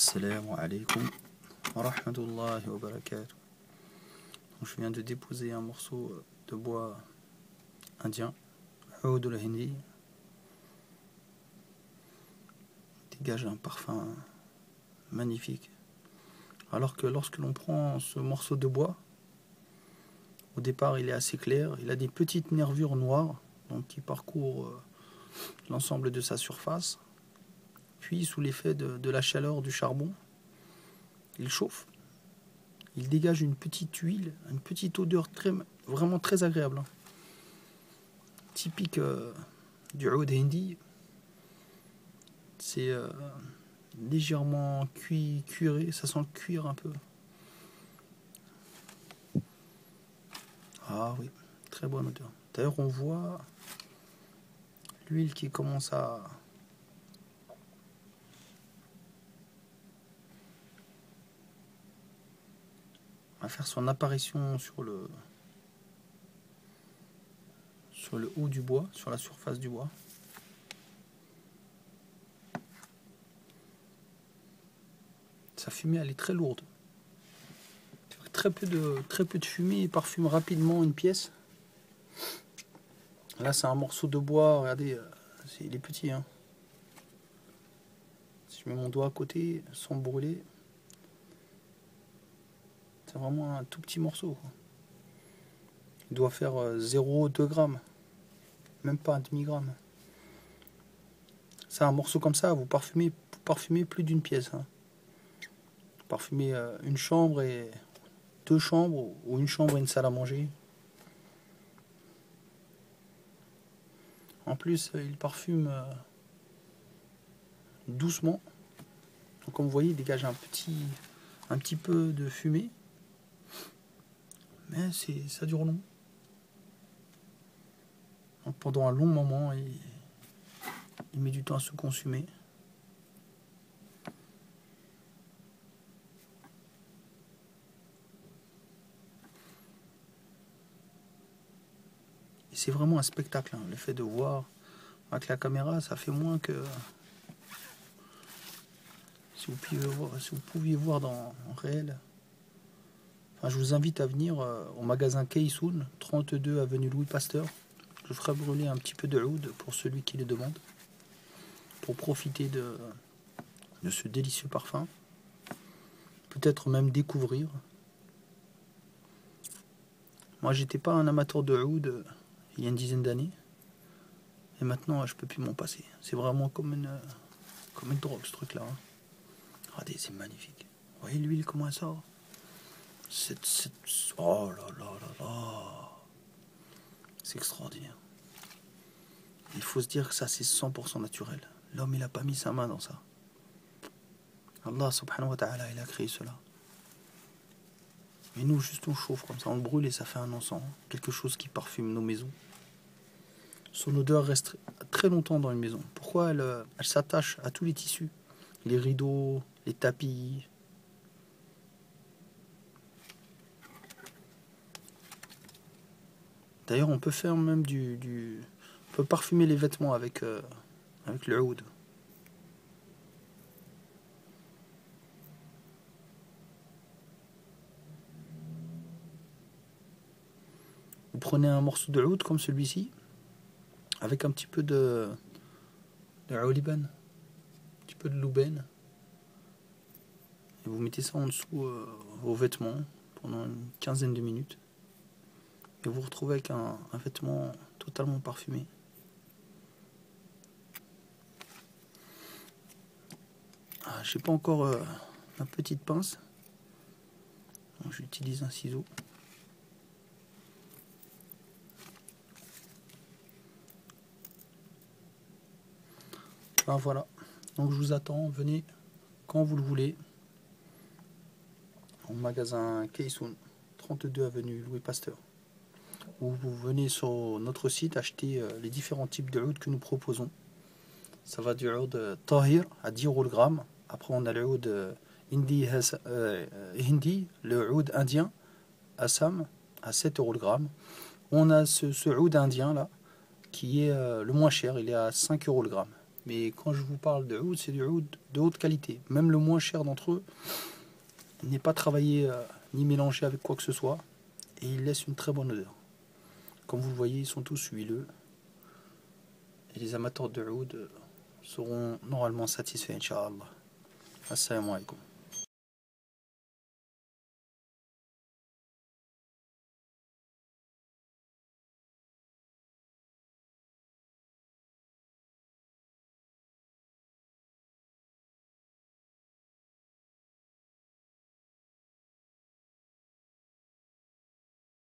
Assalamu alaikum wa rahmatullahi wa barakatuh. Je viens de déposer un morceau de bois indien, Oud al-Hindi. Il dégage un parfum magnifique. Alors que lorsque l'on prend ce morceau de bois, au départ il est assez clair, il a des petites nervures noires donc qui parcourent l'ensemble de sa surface. Puis sous l'effet de la chaleur du charbon, il chauffe. Il dégage une petite huile, une petite odeur vraiment très agréable. Typique du Oud Hindi. C'est légèrement cuiré, ça sent le cuir un peu. Ah oui, très bonne odeur. D'ailleurs on voit l'huile qui commence à faire son apparition sur le haut du bois, sur la surface du bois. Sa fumée elle est très lourde. Très peu de fumée et parfume rapidement une pièce. Là c'est un morceau de bois, regardez, il est petit. Hein. Si je mets mon doigt à côté, sans brûler, c'est vraiment un tout petit morceau. Il doit faire 0,2 grammes, même pas un demi-gramme. C'est un morceau comme ça, vous parfumez plus d'une pièce. Hein. Vous parfumez une chambre et 2 chambres, ou une chambre et une salle à manger. En plus, il parfume doucement. Donc, comme vous voyez, il dégage un petit peu de fumée. Mais ça dure long. Donc, pendant un long moment, il met du temps à se consumer. Et c'est vraiment un spectacle. Hein. Le fait de voir avec la caméra, ça fait moins que... Si vous pouviez voir en réel. Enfin, je vous invite à venir au magasin Kaysoun, 32 avenue Louis Pasteur. Je ferai brûler un petit peu de oud pour celui qui le demande, pour profiter de ce délicieux parfum. Peut-être même découvrir. Moi, j'étais pas un amateur de oud il y a une dizaine d'années. Et maintenant, je peux plus m'en passer. C'est vraiment comme une drogue, ce truc-là. Hein. Regardez, c'est magnifique. Vous voyez l'huile, comment elle sort? Oh là là là là. C'est extraordinaire. Il faut se dire que ça, c'est 100% naturel. L'homme, il n'a pas mis sa main dans ça. Allah subhanahu wa ta'ala, il a créé cela. Et nous, juste on chauffe comme ça, on le brûle et ça fait un encens. Quelque chose qui parfume nos maisons. Son odeur reste très longtemps dans une maison. Pourquoi elle s'attache à tous les tissus? Les rideaux, les tapis. D'ailleurs, on peut faire même on peut parfumer les vêtements avec le oud. Vous prenez un morceau de oud comme celui-ci, avec un petit peu de oliban, un petit peu de louben, et vous mettez ça en dessous vos vêtements pendant une quinzaine de minutes, et vous vous retrouvez avec un vêtement totalement parfumé. Ah, je n'ai pas encore ma petite pince, donc j'utilise un ciseau. Ben voilà, donc je vous attends, venez quand vous le voulez au magasin Kaysoun, 32 avenue Louis Pasteur, ou vous venez sur notre site acheter les différents types de oud que nous proposons. Ça va du oud Tahir à 10 € le gramme. Après on a le oud Hindi, le oud indien Assam à 7 € le gramme. On a ce oud indien là qui est le moins cher, il est à 5 € le gramme. Mais quand je vous parle de oud, c'est du oud de haute qualité. Même le moins cher d'entre eux n'est pas travaillé ni mélangé avec quoi que ce soit. Et il laisse une très bonne odeur. Comme vous le voyez, ils sont tous huileux. Et les amateurs de oud seront normalement satisfaits, Inch'Allah. Assalamu alaikum.